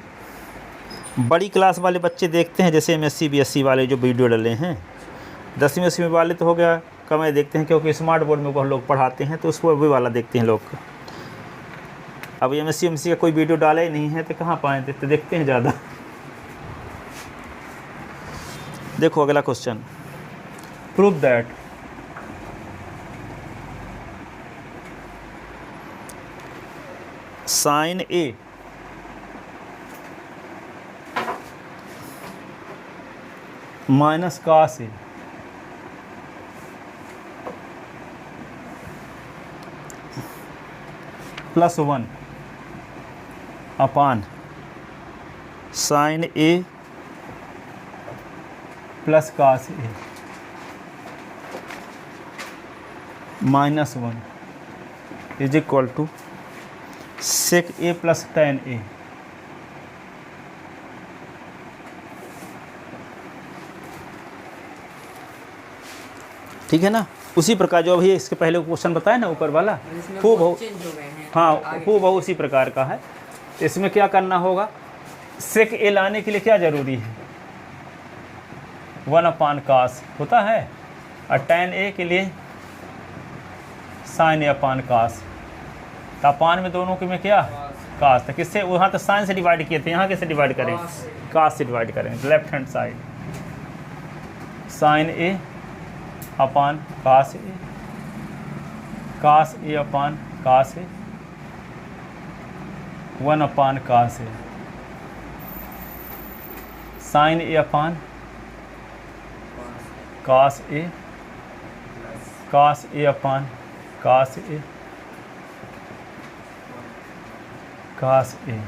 S1: बड़ी क्लास वाले बच्चे देखते हैं, जैसे MSc BSc वाले जो वीडियो डाले हैं। 10वीं 10वीं वाले तो हो गया कम देखते हैं, क्योंकि स्मार्ट बोर्ड में बहुत लोग पढ़ाते हैं, तो उसको वही वाला देखते हैं लोग। अब MSc MSc का कोई वीडियो डाला ही नहीं है तो कहाँ पाए तो देखते हैं ज़्यादा। देखो अगला question, prove that sin A minus cos A plus 1 upon sin A plus cos A minus 1 is equal to sec A plus tan A। ठीक है ना? उसी प्रकार जो अभी इसके पहले क्वेश्चन बताया ना ऊपर वाला, वो बहुत, हाँ वो बहुत उसी प्रकार का है। इसमें क्या करना होगा, sec A लाने के लिए क्या ज़रूरी है, 1/cos होता है, और tan A के लिए sin A/cos। तो अपान में दोनों के में क्या cos, तो किससे, वहाँ तो sin से डिवाइड किए थे, यहाँ कैसे डिवाइड करें, cos से डिवाइड करेंगे, left hand side sin A upon cos A, cos A upon cos A, 1/cos A, sin A upon cos A, cos A upon cos A, cos A।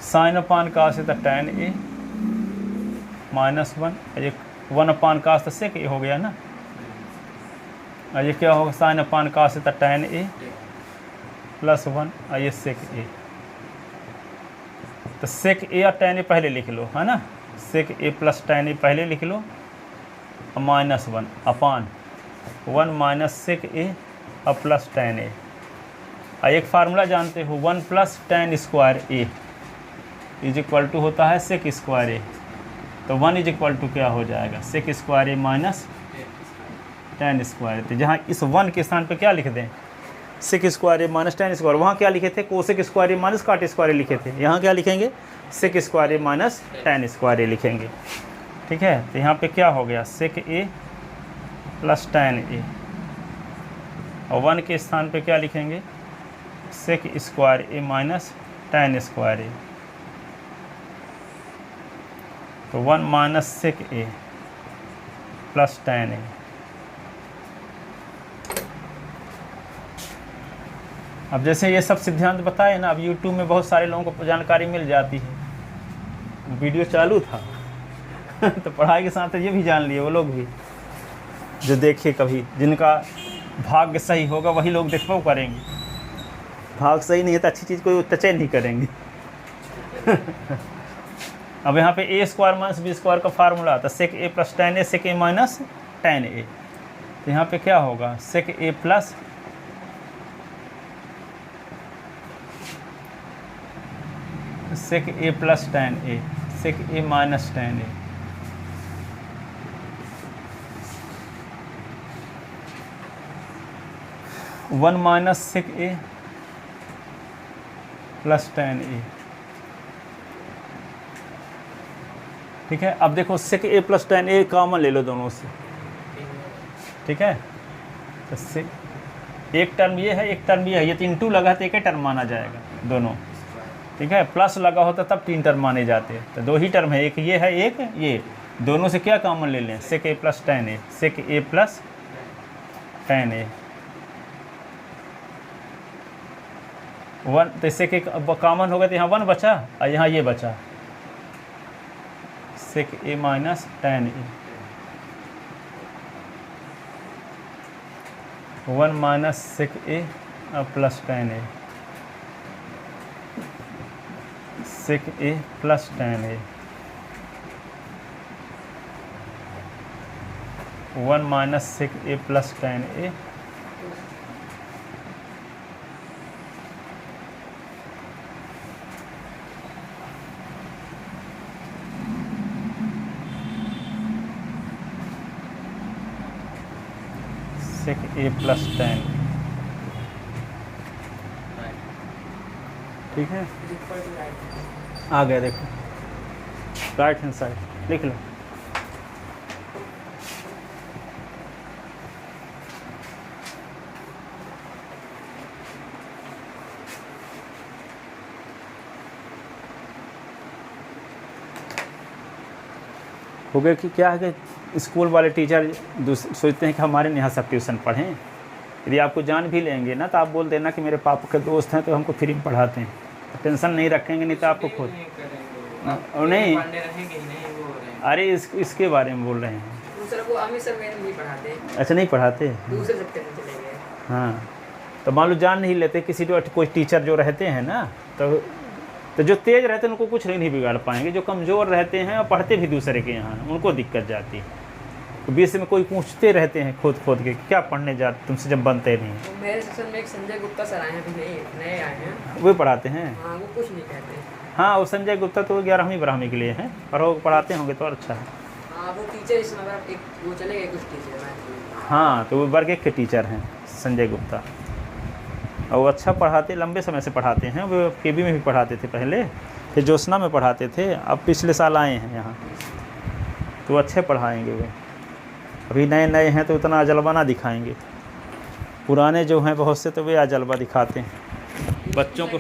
S1: Sine upon cos है तो tan A minus 1, ये 1/cos तो sec A हो गया ना, और ये क्या होगा, साइन अपान cos है तो tan A प्लस 1, और ये sec A। तो sec A और tan A पहले लिख लो, है ना, sec A plus tan A पहले लिख लो, और minus 1 upon 1 minus sec A और प्लस tan A। और एक फार्मूला जानते हो, 1 plus tan square A is equal to होता है sec स्क्वायर A। तो 1 इज इक्वल टू क्या हो जाएगा, sec square A minus tan square. तो जहाँ इस 1 के स्थान पे क्या लिख दें, sec square A minus tan square. वहाँ क्या लिखे थे, कोसेक स्क्वायर A माइनस काट स्क्वायर A लिखे थे, यहाँ क्या लिखेंगे, sec square A minus tan square A लिखेंगे। ठीक है, तो यहाँ पे क्या हो गया, सेक ए प्लस tan ए, और 1 के स्थान पे क्या लिखेंगे, सेक स्क्वायर ए माइनस tan स्क्वायर ए, तो 1 माइनस सेक ए प्लस tan ए। अब जैसे ये सब सिद्धांत बताए ना, अब YouTube में बहुत सारे लोगों को जानकारी मिल जाती है, वीडियो चालू था तो पढ़ाई के साथ ये भी जान लिए वो लोग भी, जो देखे कभी, जिनका भाग्य सही होगा वही लोग देखो करेंगे, भाग सही नहीं है तो अच्छी चीज़ कोई टचे नहीं करेंगे अब यहाँ पे ए स्क्वायर माइनस बी स्क्वायर का फार्मूला था, सेक ए प्लस tan ए सेक ए माइनस tan ए, तो यहाँ पे क्या होगा, सेक ए प्लस सेक ए प्लस tan ए सेक ए माइनस tan ए, वन माइनस सेक ए प्लस tan ए। ठीक है, अब देखो सेक ए प्लस tan ए कॉमन ले लो दोनों से, ठीक है, तो सेक एक टर्म ये है एक टर्म ये है, ये 3 2 लगा तो एक ही टर्म माना जाएगा दोनों, ठीक है, प्लस लगा होता तब 3 टर्म माने जाते, तो 2 ही टर्म है, एक ये है एक ये, दोनों से क्या कॉमन ले लें, सेक ए प्लस tan ए, सेक ए प्लस tan ए, 1, तो सेक ए कॉमन हो गया तो यहाँ 1 बचा और यहाँ ये बचा, सेक ए माइनस tan ए, 1 माइनस सेक ए प्लस tan ए, सेक ए प्लस tan ए, 1 माइनस सेक ए प्लस tan ए, सेक ए प्लस tan, ठीक है, आ गया देखो, राइट हैंड साइड लिख लो। हो गया कि क्या है कि स्कूल वाले टीचर सोचते हैं कि हमारे यहाँ सब ट्यूशन पढ़ें, यदि आपको जान भी लेंगे ना तो आप बोल देना कि मेरे पापा के दोस्त हैं तो हमको फ्री में पढ़ाते हैं, तो टेंशन नहीं रखेंगे, नहीं तो आपको खुद नहीं, अरे इसके बारे में बोल रहे हैं, अच्छा नहीं पढ़ाते, हाँ, तो मान लो जान नहीं लेते किसी कोई टीचर जो रहते हैं ना, तो जो तेज़ रहते हैं उनको कुछ नहीं बिगाड़ पाएंगे, जो कमज़ोर रहते हैं और पढ़ते भी दूसरे के यहाँ उनको दिक्कत जाती है, तो बीच में कोई पूछते रहते हैं खोद खोद के क्या पढ़ने जाते तुमसे जब बनते नहीं।
S2: तो मेरे सेक्शन में एक संजय गुप्ता सर आए हैं, अभी नए आए हैं,
S1: वो पढ़ाते हैं,
S2: हाँ, वो कुछ नहीं कहते,
S1: हाँ, वो संजय गुप्ता तो 11वीं 12वीं के लिए हैं, पर वो पढ़ाते होंगे तो और अच्छा है,
S2: हाँ, वो टीचर इस मतलब एक वो चले गए कुछ टीचर,
S1: हाँ, तो वो वर्ग 1 के टीचर हैं संजय गुप्ता, और वो अच्छा पढ़ाते, लंबे समय से पढ़ाते हैं, वो केबी में भी पढ़ाते थे पहले, फिर जोशना में पढ़ाते थे, अब पिछले साल आए हैं यहाँ, तो अच्छे पढ़ाएंगे वे, अभी नए नए हैं तो उतना जलवा ना दिखाएंगे, पुराने जो हैं बहुत से तो वे जलवा दिखाते हैं बच्चों को।